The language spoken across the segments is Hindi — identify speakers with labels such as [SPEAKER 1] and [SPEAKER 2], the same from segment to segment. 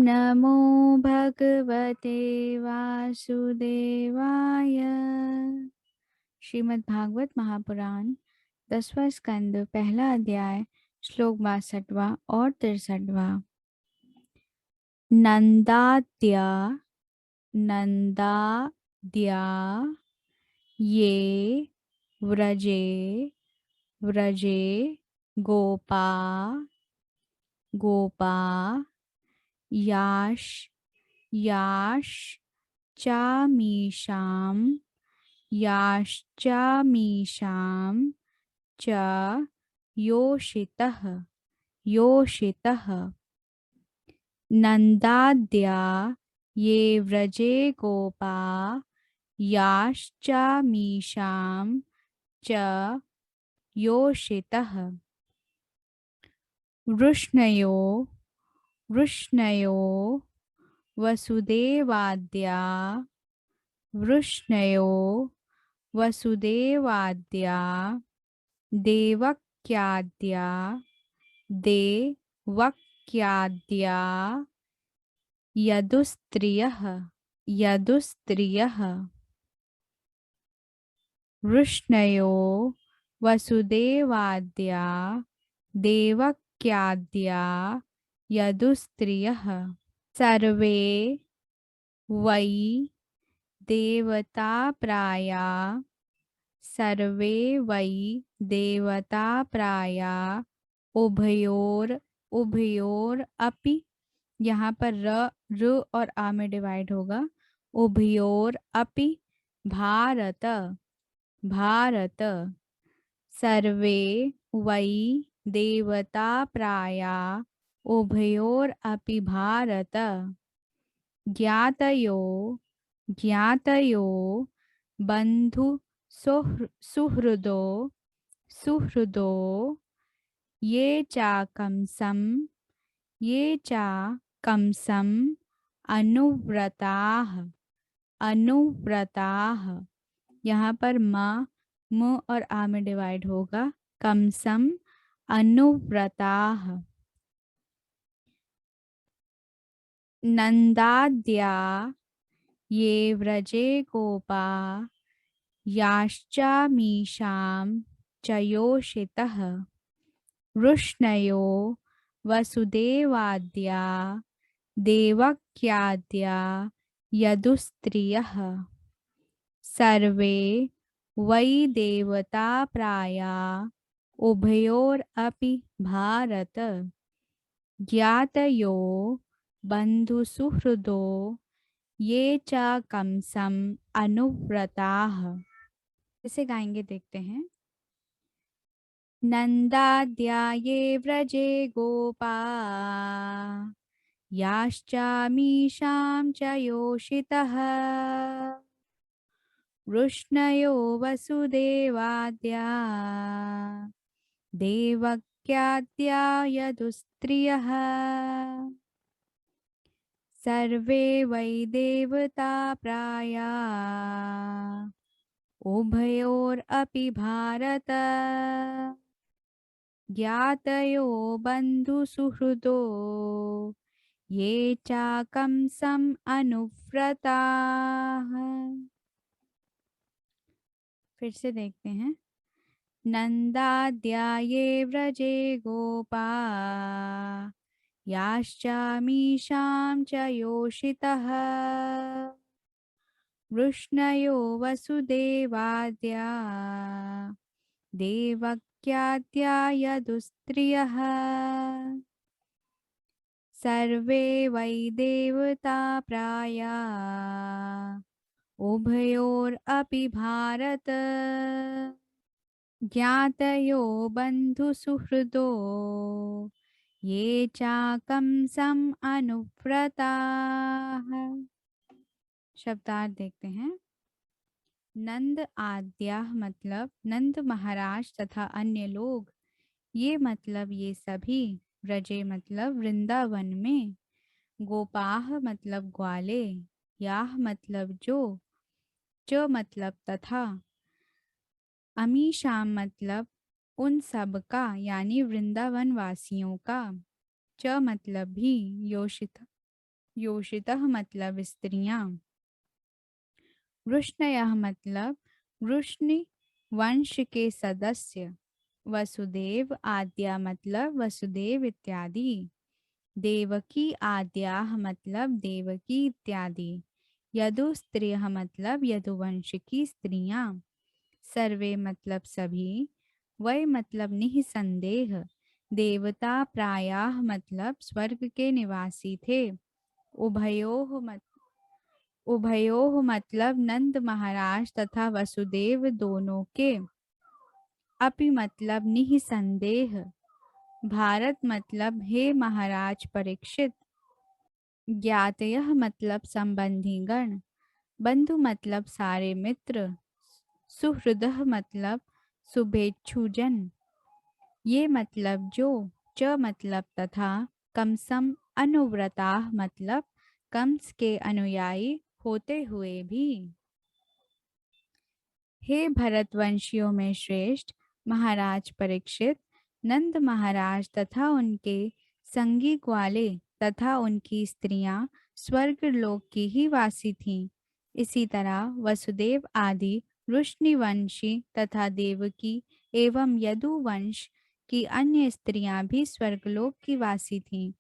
[SPEAKER 1] नमो भगवते वासुदेवाय। श्रीमद् भागवत महापुराण 10वां स्कंद पहला अध्याय श्लोक 62वां और 63वां। नंदाद्या नंदाद्या ये व्रजे व्रजे गोपा गोपा याश याश चामीशां याश्चामीशां च योषितः योषितः। नंदाद्या ये व्रजे गोपा याश्चामीशां च योषितः। वृष्णयो वृष्णयो वसुदेवाद्या वृष्णयो वसुदेवाद्या देवक्याद्या देवक्याद्या यदुस्त्रियः यदुस्त्रियः। वृष्णयो वसुदेवाद्या देवक्याद्या यदुस्त्रियः। सर्वे वै देवताप्राया सर्वे वै देवताप्राया उभयोर उभयोर अपि, यहाँ पर र और आ में डिवाइड होगा। उभयोर अपि भारत भारत। सर्वे वै देवताप्राया उभयोर अपि भारत। ज्ञातयो ज्ञातयो बंधु सुहृदो सुहृदो ये चाकंसम अनुव्रताः अनुव्रताः। यहाँ पर म और आ में डिवाइड होगा। कमसम अनुव्रताः। नंदाद्या ये व्रजे गोपा याश्चामीशां च योषितः। वृष्णयो वसुदेवाद्या देवक्याद्या यदुस्त्रियः। सर्वे वै देवताप्राया उभयोर अपि भारत। ज्ञातयो बंधुसुहृदो ये च कंसम अनुव्रताः। इसे गाएंगे, देखते हैं। नंदाद्या ये व्रजे गोपा याश्चामीशां च योषितः। वृष्णयो वसुदेवाद्या देवक्याद्या यदुस्त्रियः। सर्वे वै देवता प्राया उभयोर अपि भारत। ज्ञातयो बंधुसुहृदो ये चाकंसम अनुव्रताः। फिर से देखते हैं। नंदाद्या ये व्रजे गोपा याश्चामीशां च योषितः। वृष्णयो वसुदेवाद्या देवक्याद्या यदुस्त्रियः। सर्वे वै देवता प्राया उभयोर अपि भारत। ज्ञातयो बंधुसुहृदो ये चाकंसम अनुव्रताः। शब्दार्थ देखते हैं। नंद आद्याः मतलब नंद महाराज तथा अन्य लोग। ये मतलब ये सभी। व्रजे मतलब वृंदावन में। गोपाह मतलब ग्वाले। याह मतलब जो। च मतलब तथा। अमीशाम मतलब उन सब का यानी वृंदावन वासियों का। च मतलब भी। योषित योषितः मतलब स्त्रियां। वृष्णयः मतलब वृष्णि वंश के सदस्य। वसुदेव आद्या मतलब वसुदेव इत्यादि। देवकी आद्याः मतलब देवकी इत्यादि। यदु स्त्रियः मतलब यदुवंश की स्त्रियां। सर्वे मतलब सभी। वै मतलब निःसंदेह। देवता प्रायः मतलब स्वर्ग के निवासी थे। उभयोः मत उभयोः मतलब नंद महाराज तथा वसुदेव दोनों के। अपि मतलब निःसंदेह। भारत मतलब हे महाराज परीक्षित। ज्ञातयः मतलब संबंधीगण। बंधु मतलब सारे मित्र। सुहृदः मतलब शुभेच्छुजन। ये मतलब जो। च मतलब तथा। कमसम अनुव्रताः मतलब कंस के अनुयायी होते हुए भी। हे भरतवंशियों में श्रेष्ठ महाराज परीक्षित, नंद महाराज तथा उनके संगी ग्वाले तथा उनकी स्त्रियां स्वर्गलोक की ही वासी थीं। इसी तरह वसुदेव आदि वृष्णिवंशी तथा देवकी एवं यदुवंश की अन्य स्त्रियां भी स्वर्गलोक की वासी थीं।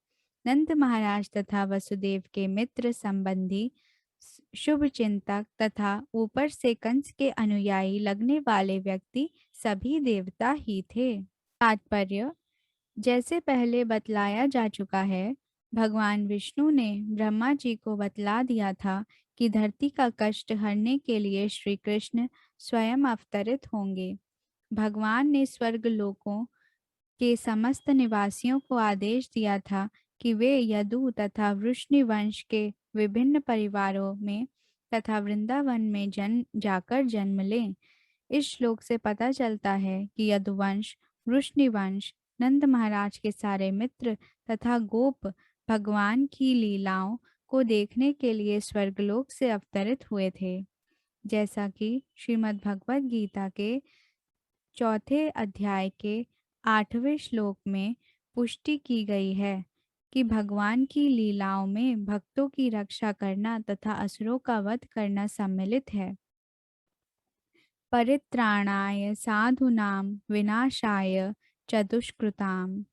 [SPEAKER 1] नंद महाराज तथा वसुदेव के मित्र संबंधी शुभ चिंतक तथा ऊपर से कंस के अनुयायी लगने वाले व्यक्ति सभी देवता ही थे। तात्पर्य, जैसे पहले बतलाया जा चुका है, भगवान विष्णु ने ब्रह्मा जी को बतला दिया था कि धरती का कष्ट हरने के लिए श्री कृष्ण स्वयं अवतरित होंगे। भगवान ने स्वर्ग लोकों के समस्त निवासियों को आदेश दिया था कि वे यदु तथा वृष्णि वंश के विभिन्न परिवारों में तथा वृंदावन में जाकर जन्म लें। इस श्लोक से पता चलता है कि यदुवंश, वृष्णिवंश, नंद महाराज के सारे मित्र तथा गोप भगवान की लीलाओं को देखने के लिए स्वर्गलोक से अवतरित हुए थे। जैसा कि श्रीमद् भगवद गीता के चौथे अध्याय के 8वें श्लोक में पुष्टि की गई है कि भगवान की लीलाओं में भक्तों की रक्षा करना तथा असुरों का वध करना सम्मिलित है। परित्राणाय साधूनां विनाशाय च दुष्कृताम्।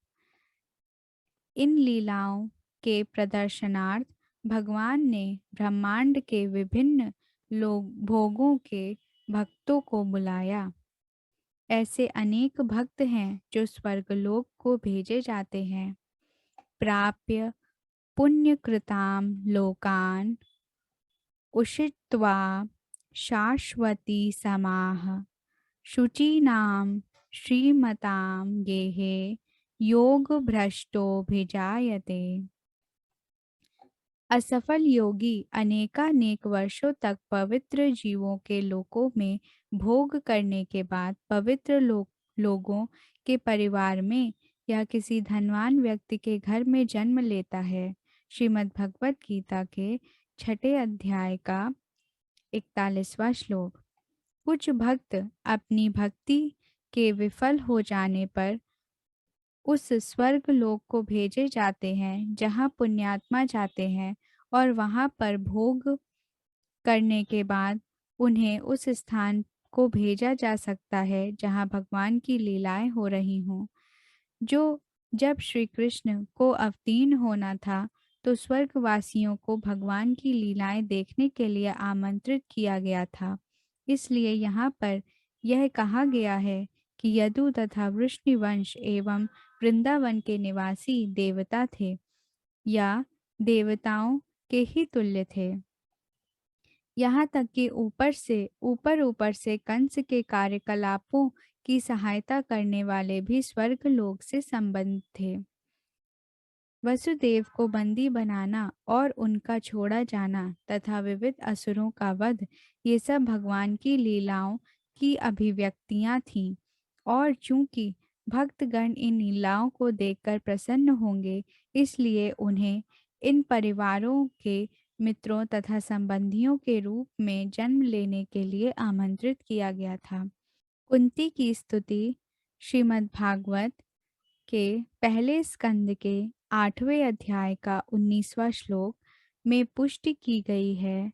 [SPEAKER 1] इन लीलाओं के प्रदर्शनार्थ भगवान ने ब्रह्मांड के विभिन्न भोगों के भक्तों को बुलाया। ऐसे अनेक भक्त हैं जो स्वर्गलोक को भेजे जाते हैं। प्राप्य पुण्यकृतां लोकान् उषित्वा शाश्वती समाः शुचीनां श्रीमतां गेहे योग भ्रष्टोभिजायते। असफल योगी अनेकानेक वर्षों तक पवित्र जीवों के लोकों में भोग करने के बाद पवित्र लोगों के परिवार में या किसी धनवान व्यक्ति के घर में जन्म लेता है। श्रीमद् भगवत गीता के 6 अध्याय का 41वां श्लोक। कुछ भक्त अपनी भक्ति के विफल हो जाने पर उस स्वर्ग लोक को भेजे जाते हैं जहाँ पुण्यात्मा जाते हैं और वहाँ पर भोग करने के बाद उन्हें उस स्थान को भेजा जा सकता है जहाँ भगवान की लीलाएं हो रही हों। जो जब श्री कृष्ण को अवतीर्ण होना था तो स्वर्गवासियों को भगवान की लीलाएं देखने के लिए आमंत्रित किया गया था। इसलिए यहाँ पर यह कहा गया है कि यदु तथा वृष्णिवंश एवं वृंदावन के निवासी देवता थे या देवताओं के ही तुल्य थे। यहाँ तक कि ऊपर से कंस के कार्यकलापों की सहायता करने वाले भी स्वर्ग लोक से संबंध थे। वसुदेव को बंदी बनाना और उनका छोड़ा जाना तथा विविध असुरों का वध, ये सब भगवान की लीलाओं की अभिव्यक्तियां थीं। और चूंकि भक्तगण इन लीलाओं को देखकर प्रसन्न होंगे, इसलिए उन्हें इन परिवारों के मित्रों तथा संबंधियों के रूप में जन्म लेने के लिए आमंत्रित किया गया था। कुंती की स्तुति श्रीमद् भागवत के पहले स्कंद के 8वें अध्याय का 19वां श्लोक में पुष्टि की गई है।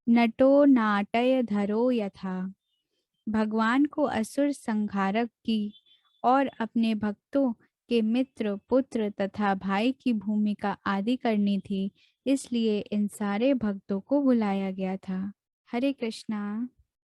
[SPEAKER 1] नटो नाटय धरो यथा। भगवान को असुर संहारक की और अपने भक्तों के मित्र, पुत्र तथा भाई की भूमिका आदि करनी थी, इसलिए इन सारे भक्तों को बुलाया गया था। हरे कृष्णा।